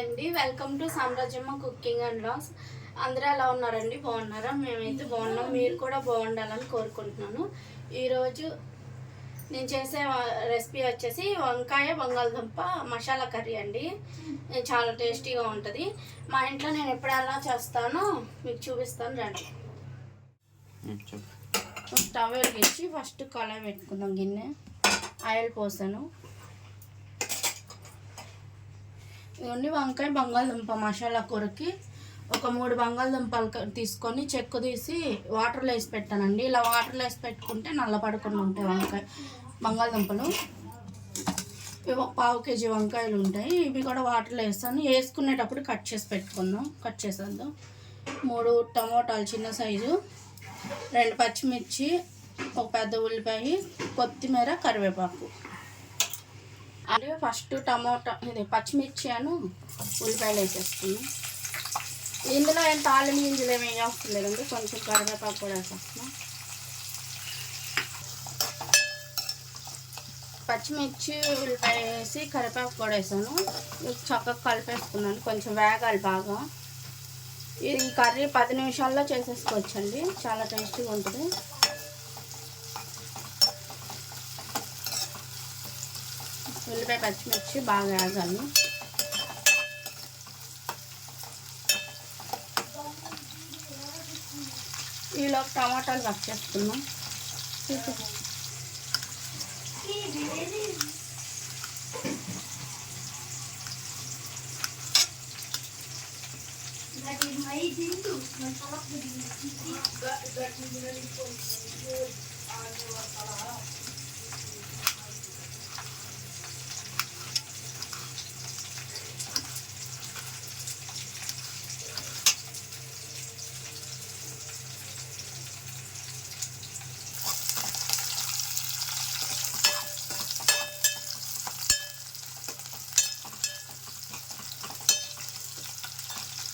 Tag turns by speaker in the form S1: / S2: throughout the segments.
S1: అండి, welcome to Samrajyamma cooking and vlogs. అందరూ ఎలా ఉన్నారండి? బాగున్నారా? మేమైతే బాగున్నాం. మీరు కూడా బాగుండాలని కోరుకుంటున్నాను. ఈరోజు నేను చేసే రెసిపీ వచ్చేసి వంకాయ బంగాళదుంప మసాలా కర్రీ అండి. చాలా టేస్టీగా ఉంటుంది. మా ఇంట్లో నేను ఎప్పుడు ఎలా చేస్తానో మీకు చూపిస్తాను రండి. స్టవ్ వెలిగించి ఫస్ట్ కళాయి పెట్టుకుందాం. గిన్నె ఆయిల్ పోసాను. ఇవన్నీ వంకాయ బంగాళదుంప మసాలా కూరకి ఒక 3 బంగాళదుంపలు తీసుకొని చెక్కు తీసి వాటర్లో వేసి పెట్టానండి. ఇలా వాటర్లో వేసి పెట్టుకుంటే నల్లపడకుండా ఉంటాయి వంకాయ బంగాళదుంపలు. 1/2 కేజీ వంకాయలు ఉంటాయి. ఇవి కూడా వాటర్లో వేస్తాను. వేసుకునేటప్పుడు కట్ చేసేద్దాం. 3 టమోటాలు చిన్న సైజు, 2 పచ్చిమిర్చి, ఒక పెద్ద ఉల్లిపాయ, కొత్తిమీర, కరివేపాకు. అంటే ఫస్ట్ పచ్చిమిర్చి ఉల్లిపాయలు వేసేస్తున్నాం. ఇందులో ఏం తాలింపు గింజలు ఏమి వేయవసరం లేదండి. కొంచెం కరివేపాకు కూడా వేసేస్తున్నాం. పచ్చిమిర్చి ఉల్లిపాయ వేసి కరివేపాకు కూడా వేసాను. చక్కగా కలిపేసుకున్నాను. కొంచెం వేగాలి బాగా. ఈ కర్రీ 10 నిమిషాల్లో చేసేసుకోవచ్చండి. చాలా టేస్టీగా ఉంటుంది. ఉల్లిపాయ పచ్చిమిర్చి బాగా వేగాలి. ఈలో టమాటాలు కట్ చేసుకున్నాం.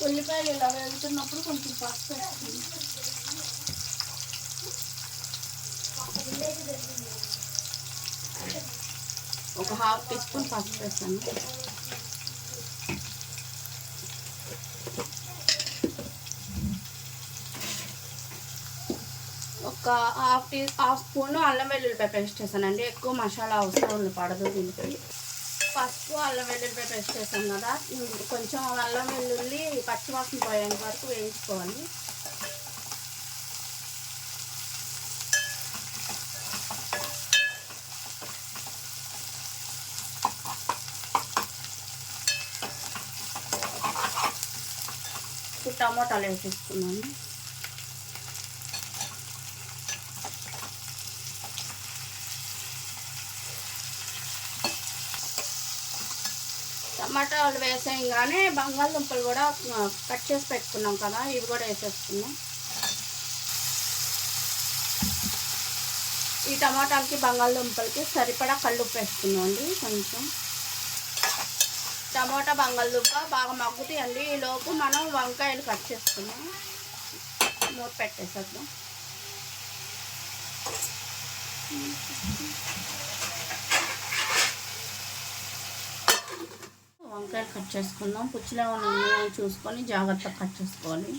S1: ఉల్లిపాయలు ఇలా వేగుతున్నప్పుడు కొంచెం పసుపు వేస్తుంది. ఒక 1/2 టీ స్పూన్ పసుపు వేస్తాను. ఒక హాఫ్ స్పూన్ అల్లం వెల్లుల్లిపాయ పేస్ట్ వేసానండి. ఎక్కువ మసాలా అవసరం పడదు దీనికి. పసుపు అల్లం వెల్లుల్లిపాయ పేస్ట్ వేసాం కదా, కొంచెం అల్లం వెల్లుల్లి పచ్చివాసన పోయేంత వరకు వేయించుకోవాలి. టమోటాలు వేసేసుకున్నాను. టమాటాలు వేసేయంగానే బంగాళదుంపలు కూడా కట్ చేసి పెట్టుకున్నాం కదా, ఇవి కూడా వేసేసుకున్నాం. ఈ టమాటాలకి బంగాళదుంపలకి సరిపడా కల్లుప్పు వేసుకున్నాం అండి. కొంచెం టమాటా బంగాళదుంప బాగా మగ్గుతాయండి. ఈలోపు మనం వంకాయలు కట్ చేసుకున్నాం. మూత పెట్టేసేద్దాం. వంకాయలు కట్ చేసుకుందాం. పుచ్చిలో ఉన్నాయో చూసుకొని జాగ్రత్తగా కట్ చేసుకోవాలి.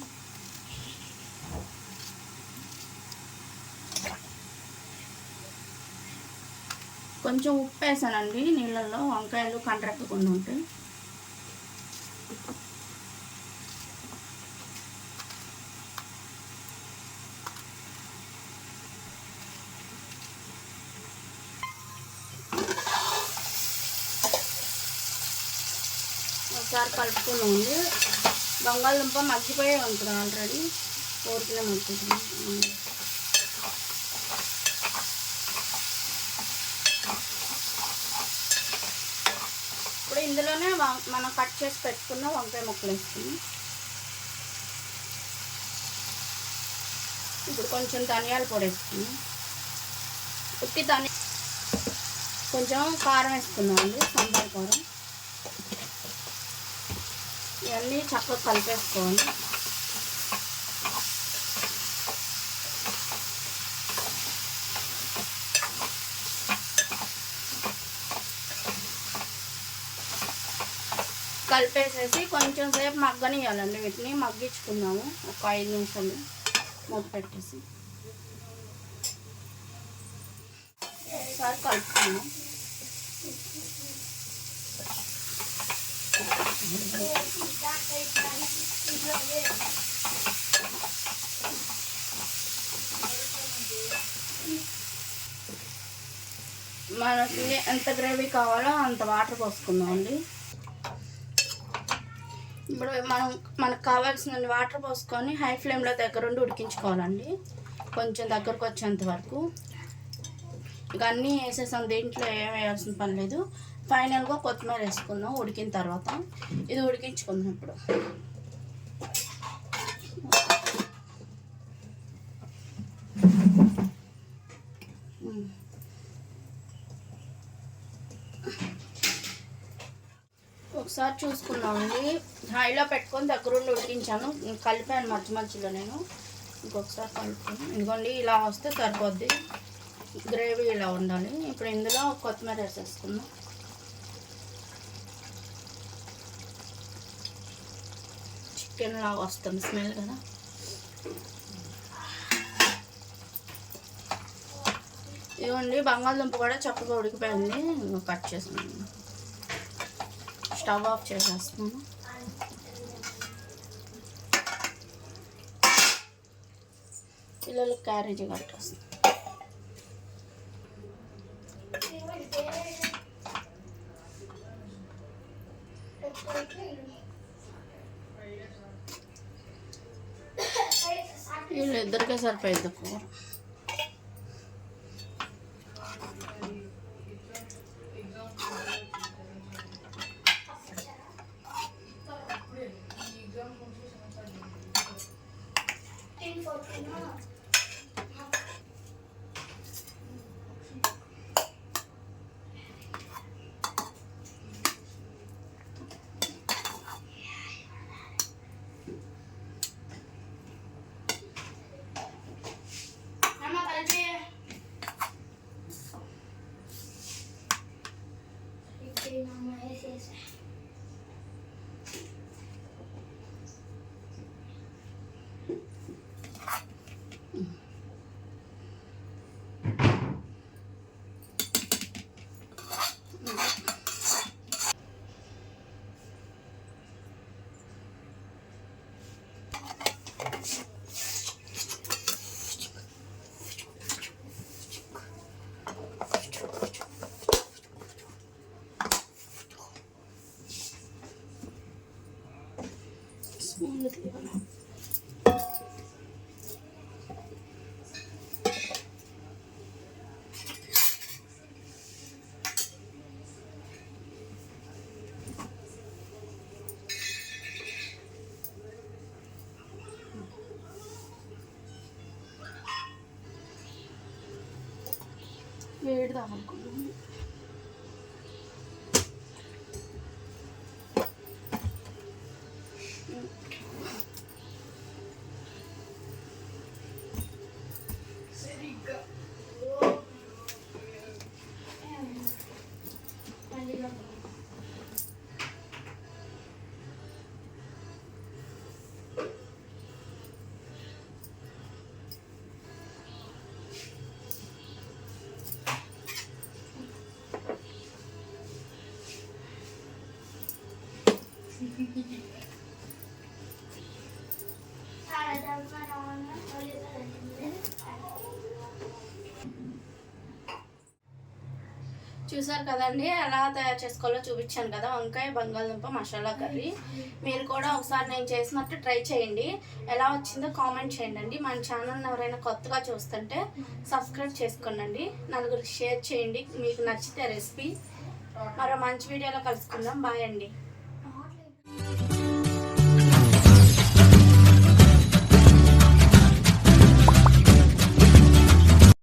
S1: కొంచెం ఉప్పు వేసానండి నీళ్ళల్లో, వంకాయలు కండ్రెక్కకుండా ఉంటాయి. ఒకసారి కలుపుకుని ఉంది. బంగాళదుంప మగ్గిపోయే ఉంటుంది ఆల్రెడీ, 4 కిలో మగ్గుతుంది. ఇప్పుడు ఇందులోనే మనం కట్ చేసి పెట్టుకున్న వంకాయ ముక్కలు వేసుకుని, ఇప్పుడు కొంచెం ధనియాల పొడి వేసుకుని, కొంచెం కారం వేసుకున్నాం అండి, సాంబార్ కారం. ఇవన్నీ చక్కగా కలిపేసుకోవాలి. కలిపేసేసి కొంచెం సేపు మగ్గనియాలండి. వీటిని మగ్గించుకుందాము ఒక 5 నిమిషాలు మూత పెట్టేసి. ఒకసారి కలుపుకున్నాం. మనకి ఎంత గ్రేవీ కావాలో అంత వాటర్ పోసుకుందాం అండి. ఇప్పుడు మనకు కావాల్సిన వాటర్ పోసుకొని హై ఫ్లేమ్లో దగ్గరుండి ఉడికించుకోవాలండి. కొంచెం దగ్గరకు వచ్చేంత వరకు. ఇక అన్నీ వేసేసాం, దీంట్లో ఏం వేయాల్సిన పని లేదు. ఫైనల్గా కొత్తిమీర వేసుకుందాం ఉడికిన తర్వాత. ఇది ఉడికించుకుందాం ఇప్పుడు. ఒకసారి చూసుకున్నామండి. హైలో పెట్టుకొని దగ్గరుండి ఉడికించాను, కలిపాను మధ్య మధ్యలో నేను. ఇంకొకసారి కలుపుతాను. ఇదిగోండి ఇలా వస్తే సరిపోద్ది. గ్రేవీ ఇలా ఉండాలి. ఇప్పుడు ఇందులో కొత్తిమీర వేసేసుకుందాం. చికెన్ లాగా వస్తుంది స్మెల్ కదా. ఇదిగోండి బంగాళదుంప కూడా చక్కగా ఉడికిపోయింది. కట్ చేసాను. స్టవ్ ఆఫ్ చేసేస్తున్నాను. పిల్లలకు క్యారేజీ కట్టేస్తాను. వీళ్ళిద్దరికే సరిపోయింది కూర. వేడి తాగనుకున్నాను. చూసారు కదండి, ఎలా తయారు చేసుకోవాలో చూపించాను కదా వంకాయ బంగాళదుంప మసాలా కర్రీ. మీరు కూడా ఒకసారి నేను చేసినట్టు ట్రై చేయండి. ఎలా వచ్చిందో కామెంట్ చేయండి. మన ఛానల్ని ఎవరైనా కొత్తగా చూస్తుంటే సబ్స్క్రైబ్ చేసుకోండి. నలుగురికి షేర్ చేయండి మీకు నచ్చితే రెసిపీ. మరో మంచి వీడియోలో కలుసుకుందాం. బాయ్ అండి.